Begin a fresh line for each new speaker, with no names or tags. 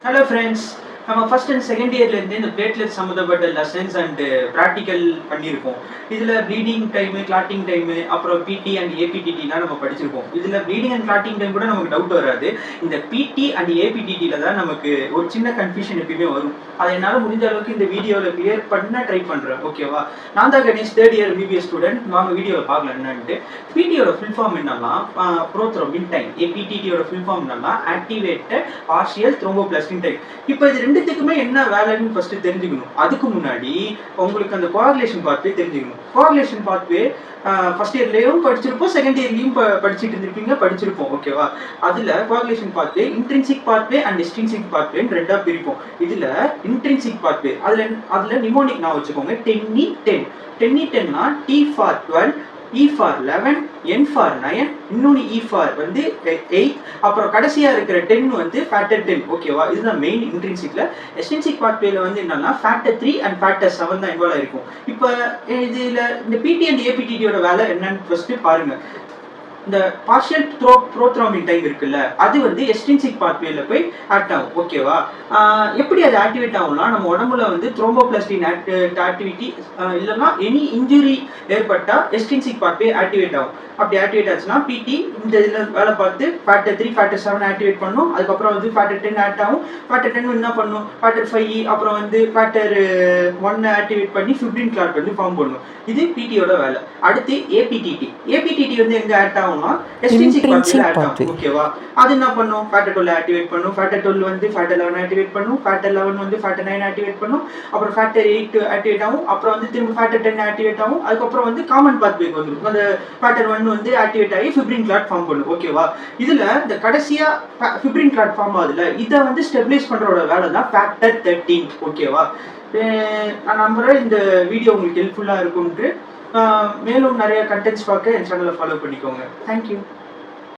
Hello friends, நம்ம first and second இயர்லேருந்து இந்த platelet சம்மந்தப்பட்ட லெசன்ஸ் அண்ட் ப்ராக்டிக்கல் பண்ணியிருக்கோம். இதில் ப்ளீடிங் டைமு, கிளாட்டிங் டைமு, அப்புறம் பிடி அண்ட் ஏபிடிடிலாம் நம்ம படிச்சிருக்கோம். இதில் ப்ளீடிங் அண்ட் கிளாட்டிங் டைம் கூட நமக்கு டவுட் வராது. இந்த பிடி அண்ட் ஏபிடிடியில் தான் நமக்கு ஒரு சின்ன கன்ஃபியூஷன் எப்பயுமே வரும். அதை என்னால் முடிஞ்ச அளவுக்கு இந்த வீடியோவில் கிளியர் பண்ண ட்ரை பண்ணுறேன். ஓகேவா? நான் தான் Ganesh, third year PBS student. வாங்க வீடியோவில் பார்க்கலாம் என்னன்ட்டு. பிடியோட ஃபுல் ஃபார்ம் என்னன்னா ப்ரோத்ரோம்பின் டைம். ஏபிடிடியோட ஃபுல் ஃபார்ம் என்னன்னா ஆக்டிவேட்டட் பார்ஷியல் த்ரோம்போபிளாஸ்டின் டைம். இப்போ இது ரெண்டுத்துக்குமே என்ன வேலைன்னு ஃபர்ஸ்ட் தெரிஞ்சுக்கணும். அதுக்கு முன்னாடி உங்களுக்கு அந்த கோஆகுலேஷன் பாத்வே தெரிஞ்சுக்கணும். கோஆகுலேஷன் பாத்வே ஃபர்ஸ்ட் இயர்லயும் படிச்சிருப்போம், செகண்ட் இயர்லயும் படிச்சுட்டு இருந்திருப்பீங்க, படிச்சிருப்போம். ஓகேவா? அதுல coagulation pathway intrinsic pathway and extrinsic பாத்வேன்னு ரெண்டா பிரிப்போம். இதுல இன்ட்ரின்சிக் பாத்வே அதுல நிமோனிக் நான் வச்சுக்கோங்க. 10E10னா T for 12, E for 11, N for 9, இன்னொன்று E for வந்து 8, அப்புறம் கடைசியா இருக்கிற 10 வந்து ஃபேக்டர் 10. ஓகேவா? இதுதான் மெயின் இன்ட்ரின்சிக்ல. எக்ஸ்ட்ரின்சிக் பாத்வேல வந்து என்னன்னா ஃபேக்டர் 3 அண்ட் ஃபேக்டர் 7 தான் இன்வால்வ் ஆயிருக்கும். இப்போ இதுல இந்த பிடி அண்ட் ஏபிடிடியோட வேலை என்னன்னு ஃபர்ஸ்ட் பாருங்க. இந்த பார்ஷியல் ப்ரோத்ரோம்பின் டைம் இருக்குல்ல, அது வந்து எக்ஸ்ட்ரின்சிக் பாத்வேல போய் ஆக்ட் ஆகும். ஓகேவா? எப்படி அது ஆக்டிவேட் ஆகும்னா, நம்ம உடம்புல வந்து த்ரோம்போபிளாஸ்டின் ஆக்டிவிட்டி இல்லைன்னா எனி இன்ஜுரி ஏற்பட்டா எக்ஸ்ட்ரின்சிக் பாத்வே ஆக்டிவேட் ஆகும். அப்படி ஆக்டிவேட் ஆச்சுன்னா பிடி இந்த இதில் வேலை பார்த்து ஃபேக்டர் 3 ஃபேக்டர் 7 ஆக்டிவேட் பண்ணும். அதுக்கப்புறம் வந்து ஃபேக்டர் 10 ஆக்ட் ஆகும். ஃபேக்டர் 10 என்ன பண்ணும், ஃபேக்டர் 5 அப்புறம் வந்து ஃபேக்டர் 1 ஆக்டிவேட் பண்ணி ஃபிப்ரின் கிளாட் வந்து ஃபார்ம் பண்ணும். இது பிடியோட வேலை. அடுத்து ஏபிடிடி வந்து எங்க ஆக்ட் ஆகும்னா எக்ஸ்ட்ரின்சிக் பாத்வேல ஆக்ட் ஆகும். ஓகேவா? அது என்ன பண்ணும், ஃபேக்டர் 12 ஆக்டிவேட் பண்ணும். ஃபேக்டர் 12 வந்து ஃபேக்டர் 11 ஆக்டிவேட் பண்ணும். ஃபேக்டர் 11 வந்து ஃபேக்டர் 9 ஆக்டிவேட் பண்ணும். அப்புறம் ஃபேக்டர் 8 ஆக்டிவேட் ஆகும். அப்புறம் வந்து திரும்ப ஃபேக்டர் 10 ஆக்டிவேட் ஆகும். அதுக்கப்புறம் வந்து காமன் பாத்வேக்கு வந்துடும். அந்த ஃபேக்டர் 1 வந்து ஆக்டிவேட் ஆகி ஃபிப்ரின் கிளாட் ஃபார்ம் பண்ணும். ஓகேவா? இதுல இந்த கடைசியா ஃபிப்ரின் கிளாட் ஃபார்ம் ஆகுதுல, இதை வந்து ஸ்டெபிலைஸ் பண்றோட வேலை தான் ஃபேக்டர் 13. ஓகேவா? நான் நம்புறேன் இந்த வீடியோ உங்களுக்கு ஹெல்ப்ஃபுல்லா இருக்கும்ட்டு. மேலும் நிறைய கண்டென்ட்ஸ் பார்க்க என் சேனலை ஃபாலோ பண்ணிக்கோங்க. தேங்க்யூ.